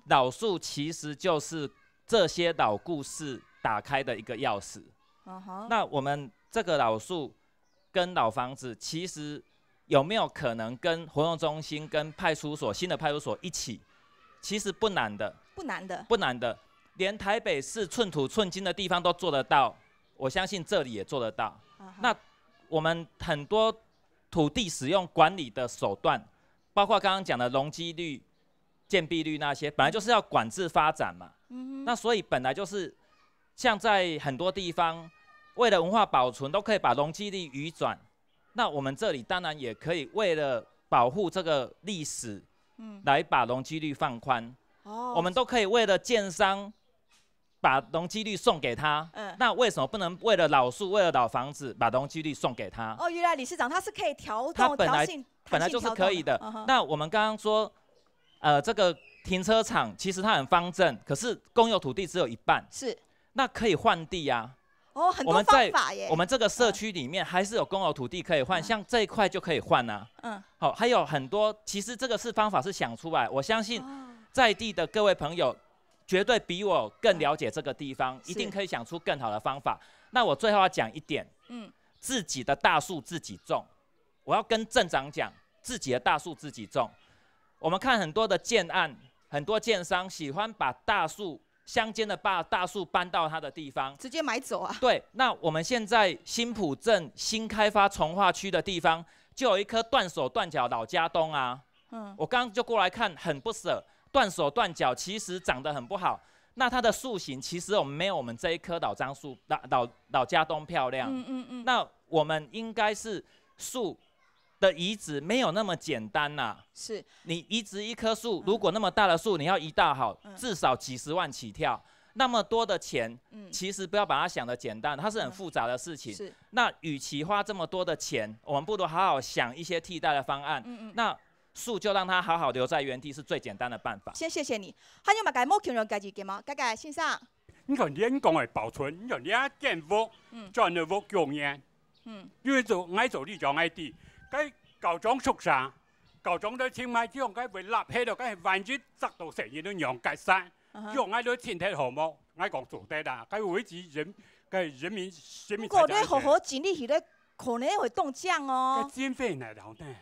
老树其实就是这些老故事打开的一个钥匙。那我们这个老树跟老房子，其实有没有可能跟活动中心、跟派出所新的派出所一起？其实不难的，不难的，不难的，连台北市寸土寸金的地方都做得到，我相信这里也做得到。那我们很多土地使用管理的手段，包括刚刚讲的容积率、建蔽率那些，本来就是要管制发展嘛。那所以本来就是像在很多地方，为了文化保存，都可以把容积率移转。那我们这里当然也可以为了保护这个历史，来把容积率放宽。我们都可以为了建商，把容积率送给他，那为什么不能为了老树、为了老房子把容积率送给他？原来理事长他是可以调动，他本来就是可以的。那我们刚刚说，这个停车场其实它很方正，可是公有土地只有1半，是，那可以换地啊。很多方法耶。我们这个社区里面还是有公有土地可以换，像这一块就可以换啊。好，还有很多，其实这个方法是想出来，我相信在地的各位朋友。绝对比我更了解这个地方，一定可以想出更好的方法。那我最后要讲一点，自己的大树自己种。我要跟镇长讲，自己的大树自己种。我们看很多的建案，很多建商喜欢把大树乡间的大树搬到他的地方，直接买走啊。对，那我们现在新埔镇新开发重划区的地方，就有一棵断手断脚老家东啊。我刚刚就过来看，很不舍。断手断脚其实长得很不好，那它的树形其实没有我们这一棵老樟树老家东漂亮。那我们应该是树的移植没有那么简单呐。是，你移植一棵树，如果那么大的树你要移大好，至少几10万起跳，那么多的钱，其实不要把它想得简单，它是很复杂的事情。是，那与其花这么多的钱，我们不如好好想一些替代的方案。那树就让它好好留在原地是最简单的办法。先谢谢你。还有嘛，该莫群人该几件吗？该先生。你看人工的保存，你看你啊建屋，转了屋供应，因为做爱做你就爱啲，该舊種宿舍，舊種都清埋，將該會立起度，該係完全執到成日都讓解散，將愛都天體項目，愛講做得啦，該維持人民。不過你好好整理起來，可能會凍漲哦。經費嚟講呢，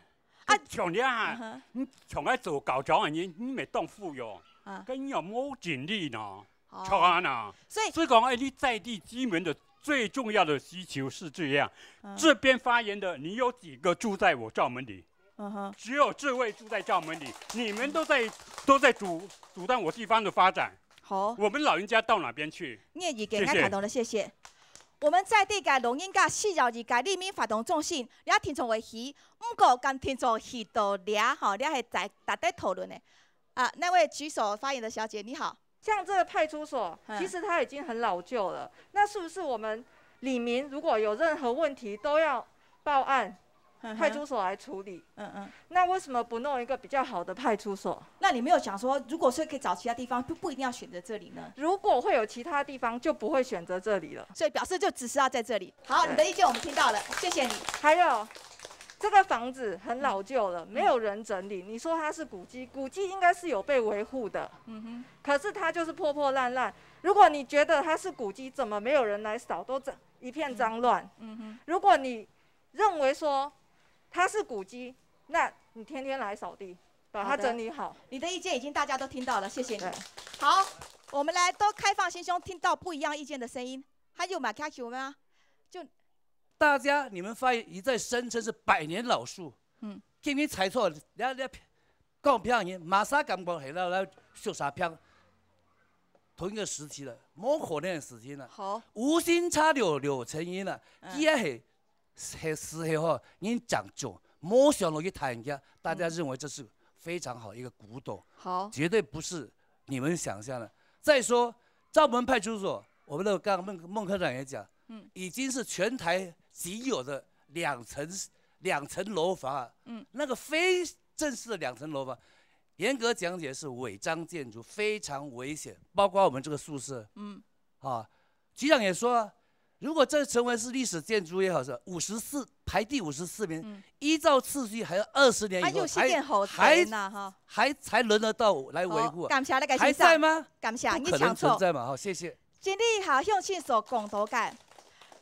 啊，像你啊，你從愛做舊種嘅人，你咪當富有，跟你又冇整理呢，錯呢。所以講，哎，你在地居民的。最重要的需求是这样，这边发言的，你有几个住在我罩门里？只有这位住在罩门里，你们都在阻断我地方的发展。好，我们老人家到哪边去？你的意见我看到了，谢谢。我们在地嘅龙应甲422嘅人民活动中心，你听从会议，不过跟听从许多俩吼，你系在大家讨论的。啊，那位举手发言的小姐，你好。像这个派出所，其实它已经很老旧了。那是不是我们里民如果有任何问题都要报案，派出所来处理？那为什么不弄一个比较好的派出所？那你没有想说，如果是可以找其他地方，不一定要选择这里呢？如果会有其他地方，就不会选择这里了。所以表示就只是要在这里。好，你的意见我们听到了，谢谢你。还有。这个房子很老旧了，没有人整理。你说它是古迹，古迹应该是有被维护的。可是它就是破破烂烂。如果你觉得它是古迹，怎么没有人来扫，都一片脏乱？如果你认为说它是古迹，那你天天来扫地，把它整理好。你的意见已经大家都听到了，谢谢你。好，我们来都开放心胸，听到不一样意见的声音。还有马卡球吗？就。大家，你们发言一再声称是100年老树，今天猜错，你讲漂亮，马上感觉系啦，说啥漂？同一个时期了，冇可能的事情了。好，无心插柳成荫了，依然系时候人讲究，冇想落去谈人家，大家认为这是非常好一个古董，好，绝对不是你们想象的。再说罩门派出所，我们的刚刚孟科长也讲，已经是全台仅有的两层楼房，那个非正式的2层楼房，严格讲解是违章建筑，非常危险。包括我们这个宿舍，局长也说，如果这成为是历史建筑也好，是54排第54名，依照次序还要20年以后才轮得到来维护，还在吗？感谢，不可能存在嘛，好，谢谢。经理下向线所公道界。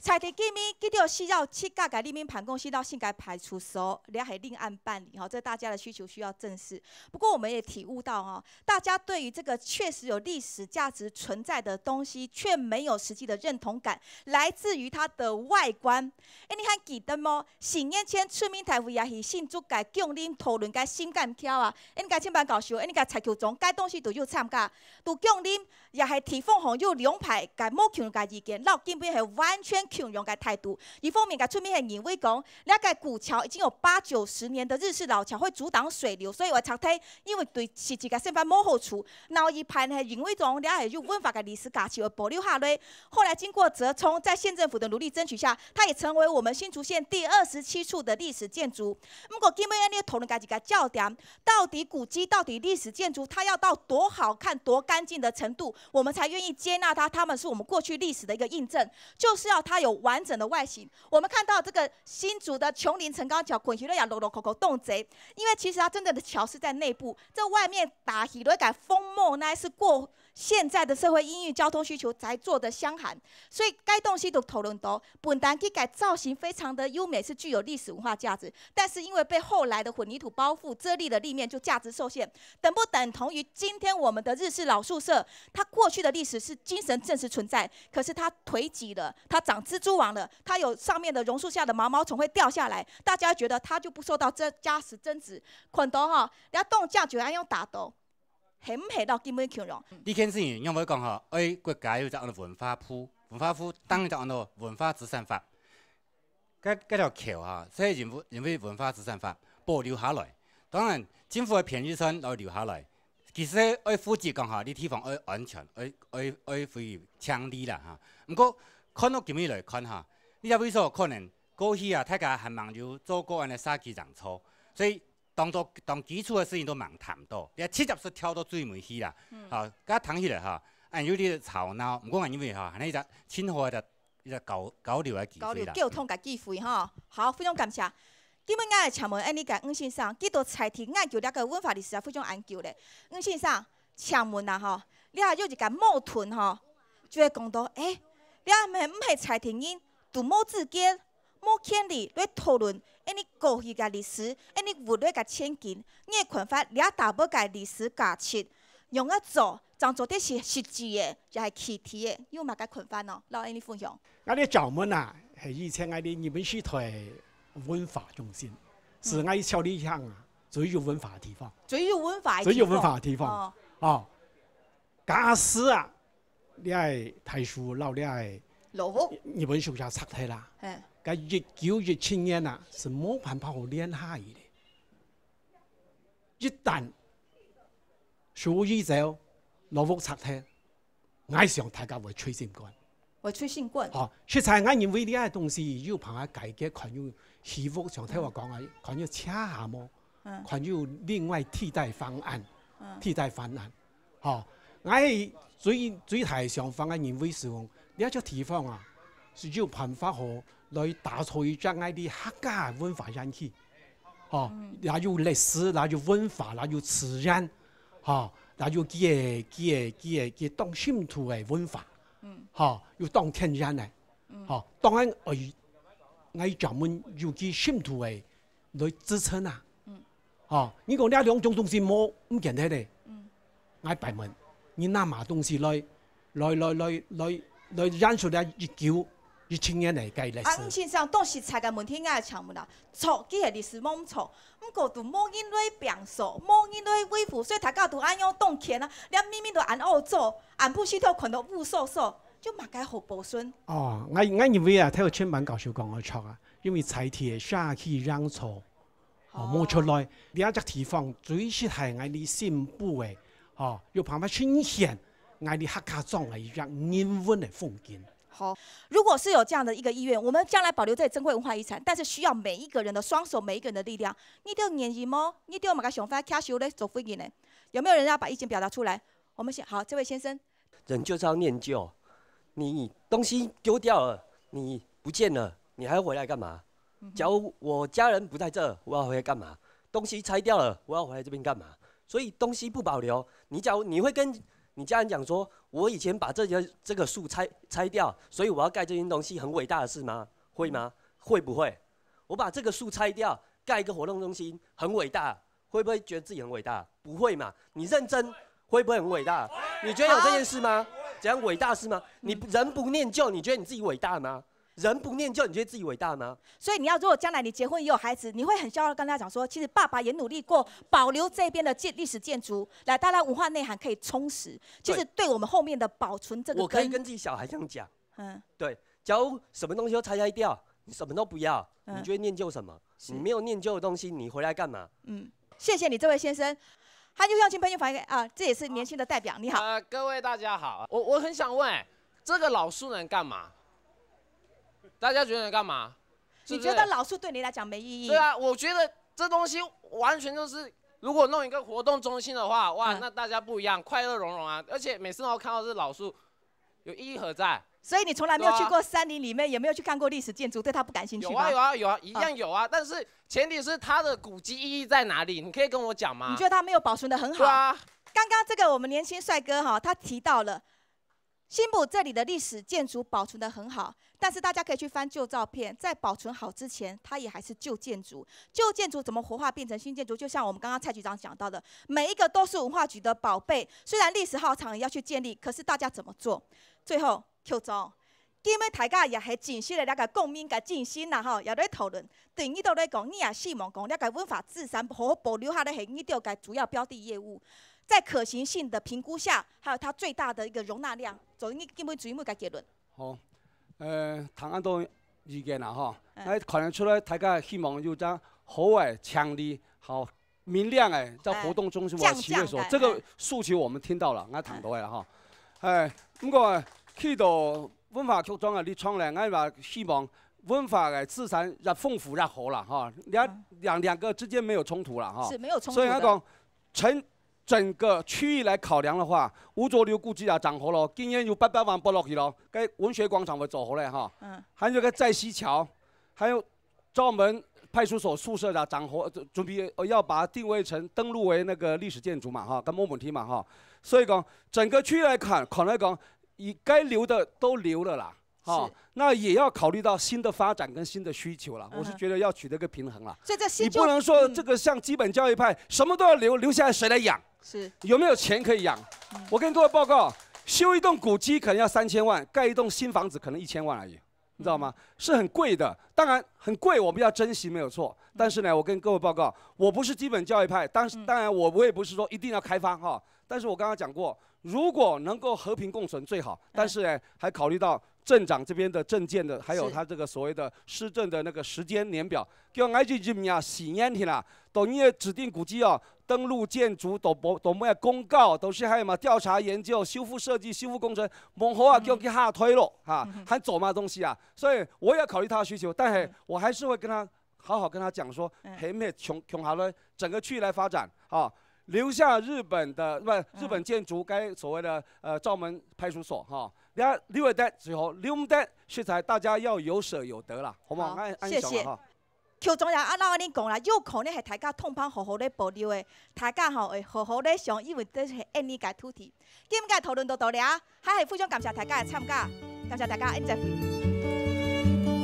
蔡地见面，记到427甲嘅人民办公室到新界派出所，也系另案办理哈，这大家的需求需要正视。不过我们也体悟到哈，大家对于这个确实有历史价值存在的东西，却没有实际的认同感，来自于它的外观。你还记得吗？4年前出名台会也是新竹界共领讨论嘅新干桥啊，你家请办搞笑，你家蔡球总该东西都有参加，都共领也系提凤凰有2派嘅冇强嘅意见，那根本系完全。强用嘅态度，一方面嘅出面係認為講，呢個古橋已經有80、90年的日式老橋，會阻擋水流，所以我拆睇，因為對實際嘅身份冇好處。然後一派係認為講，呢係有文化嘅歷史價值，會保留下來。後來經過折衝，在縣政府的努力爭取下，它也成為我們新竹縣第27處的歷史建築。不過今日呢討論嘅一個焦點，到底古蹟、到底歷史建築，它要到多好看、多乾淨的程度，我們才願意接納它？它們是我們過去歷史的一個印證，就是要它有完整的外形。我们看到这个新竹的琼林城高桥，滚起来也落口动贼，因为其实它真正的桥是在内部，这外面打起来改风貌，那是过现在的社会因应交通需求才做的相含，所以该东西都讨论到，本来去改造型非常的优美，是具有历史文化价值，但是因为被后来的混凝土包覆遮蔽了立面，就价值受限，等不等同于今天我们的日式老宿舍，它过去的历史是精神正实存在，可是它颓瘠了，它长蜘蛛网了，它有上面的榕树下的毛虫会掉下来，大家觉得它就不受到加时增值，看到哈，然后动价就要用打斗。系唔系到基本强弱？呢件事情因為講嚇，國家有隻按文化部，文化部當就按到文化資產法，嗰條橋嚇，所以認為文化資產法保留下來。當然政府嘅便宜村要留下來，其實要負責講嚇，啲地方要安全，要非常理啦嚇。不過看到今日來看嚇，呢隻為所可能過去啊，大家係忙住做個案嘅殺雞場錯，所以。當基礎嘅事情都忙談到，你70歲跳到最尾去啦，嚇，加談起來嚇，按有啲吵闹，不过按因为哈，那一只清河的一只高流来记费啦。高流交通甲记费哈，好，非常感谢。基本我请问，你甲黄先生，几多猜题研究了个文化历史啊，非常研究咧。黄先生，请问啊吼，你也有一个矛盾吼，就会讲到，你唔系猜题人，读某字典、某权利来讨论，你过去个历史，你未来个前景，你的看法，你也达不个历史价值，用个做，当做的是实际的，就系气体的，有嘛个看法喏？老你分享。我哋厦门啊，系以前我哋日本时代文化中心，是我哋小理想啊，最有文化的地方。最有文化的地方。最有文化的地方。哦，假使啊，你系睇书老，你系日本学校拆退啦。个1917年啊，是冇办法好练下去的。一旦所以就老屋拆退，我想大家会吹心肝。会吹心肝。哦，实在我认为呢啲东西要凭下改革，看要希望上听我讲啊，看要车下么，看要另外替代方案，替代方案。哦，我最大想法，我认为是讲呢一个地方啊，是要办法好来打造一张啲客家文化人气。哦，也有历史，也有文化，也有自然，哦，也有佢當本土嘅文化，要當天然嘅，當然我專門要佢本土嘅來支撐啊，你講呢兩種東西冇唔簡單嘅，我白問，你拿嘛東西來引出嚟19年嚟計歷史。黃先生當時查嘅問題，我請問啦，錯嘅歷史冇錯，不過都冇人來表述，冇人來維護，所以大家都按樣當權啦，你明明都按澳做，按不系統看到烏索索，就嘛該好保存。哦，我認為啊，睇個千萬教授講嘅錯啊，因為採鐵下去讓錯，冇出來，呢一隻地方最適係我哋進步嘅，要辦法呈現我哋客家莊嘅一種人文嘅風景。好，如果是有这样的一个意愿，我们将来保留这珍贵文化遗产，但是需要每一个人的双手，每一个人的力量。你都愿意吗？你都有哪个想法？卡修嘞，做回应呢？有没有人要把意见表达出来？我们先好，这位先生。人就是要念旧，你东西丢掉了，你不见了，你还要回来干嘛？假如我家人不在这，我要回来干嘛？东西拆掉了，我要回来这边干嘛？所以东西不保留，你会跟你家人讲说，我以前把这个树拆掉，所以我要盖这件东西，很伟大的事吗？会吗？会不会？我把这个树拆掉，盖一个活动中心，很伟大，会不会觉得自己很伟大？不会嘛？你认真，会不会很伟大？你觉得有这件事吗？怎样伟大是吗？你人不念旧，你觉得你自己伟大吗？人不念旧，你觉得自己伟大吗？所以你要，如果将来你结婚也有孩子，你会很骄傲跟他讲说，其实爸爸也努力过，保留这边的历史建筑，来带来文化内涵可以充实。其实对我们后面的保存这个，我可以跟自己小孩这样讲。对，假如什么东西都拆掉，你什么都不要，你觉得念旧什么？你没有念旧的东西，你回来干嘛？谢谢你，这位先生。还有邀请朋友反映啊，这也是年轻的代表，你好。各位大家好，我很想问，这个老树能干嘛？大家觉得能干嘛？你觉得老树对你来讲没意义？对啊，我觉得这东西完全就是，如果弄一个活动中心的话，哇，那大家不一样，快乐融融啊！而且每次都看到这老树，有意义何在？所以你从来没有去过山林里面，也没有去看过历史建筑，对它不感兴趣吗？有啊，一样有啊。但是前提是它的古迹意义在哪里？你可以跟我讲吗？你觉得它没有保存得很好？对啊。刚刚这个我们年轻帅哥哈，他提到了新埔这里的历史建筑保存得很好，但是大家可以去翻旧照片，在保存好之前，它也还是旧建筑。旧建筑怎么活化变成新建筑？就像我们刚刚蔡局长讲到的，每一个都是文化局的宝贝。虽然历史浩长也要去建立，可是大家怎么做？最后 Q 总，今日大家也系真实的那个共鸣甲进心啦吼，也在讨论。对你都在讲，你也希望讲那个文化资产好好保留下来，系你哋个主要标的业务。在可行性的评估下，还有它最大的一个容纳量，做你基本最尾个结论。好，谈安多意見啦嗬，看得出來大家希望有張好嘅、強力、好明亮嘅在活動中心嘅企業所，這個訴求我們聽到了，我談到嘅啦嗬。不過去到文化局長嘅立場咧，我話希望文化嘅資產越豐富越好啦，哈，兩個之間沒有衝突啦，哈。是沒有衝突。所以我講整个区域来考量的话，吴浊流估计啊，涨好了，今年有800万拨落去咯。该文学广场会走好嘞哈。还有个在西桥，还有赵门派出所宿舍的涨好，准备要把它定位成登录为那个历史建筑嘛哈，跟冇问题嘛哈。所以讲整个区域来看，可能讲以该留的都留了啦。好，那也要考虑到新的发展跟新的需求了。我是觉得要取得个平衡了。所以这你不能说这个像基本教育派什么都要留下来谁来养？是有没有钱可以养？我跟各位报告，修一栋古迹可能要3000万，盖一栋新房子可能1000万而已，你知道吗？是很贵的。当然很贵，我们要珍惜没有错。但是呢，我跟各位报告，我不是基本教育派，当然我也不是说一定要开发哈。但是我刚刚讲过，如果能够和平共存最好。但是呢，还考虑到镇长这边的政见的，还有他这个所谓的施政的那个时间年表，叫俺这人呀4年天啦，等于指定古迹哦，登录建筑都咩公告，都是还有嘛调查研究、修复设计、修复工程，往后啊叫佢下推咯，哈，还走嘛东西啊，所以我也要考虑他的需求，但是我还是会跟他好好跟他讲说，嘿咩穷好了，整个区域来发展啊。留下日本的日本建筑，该所谓的赵门派出所哈，留一代之后留代，现在大家要有舍有得啦，好不好？谢谢。邱总呀，那我跟你讲啦，有可能系大家通盘好好咧保留的，大家吼会好好咧想，因为这是印尼嘅土地。今日讨论到这里啊，还系非常感谢大家嘅参加，感谢大家，恩再会。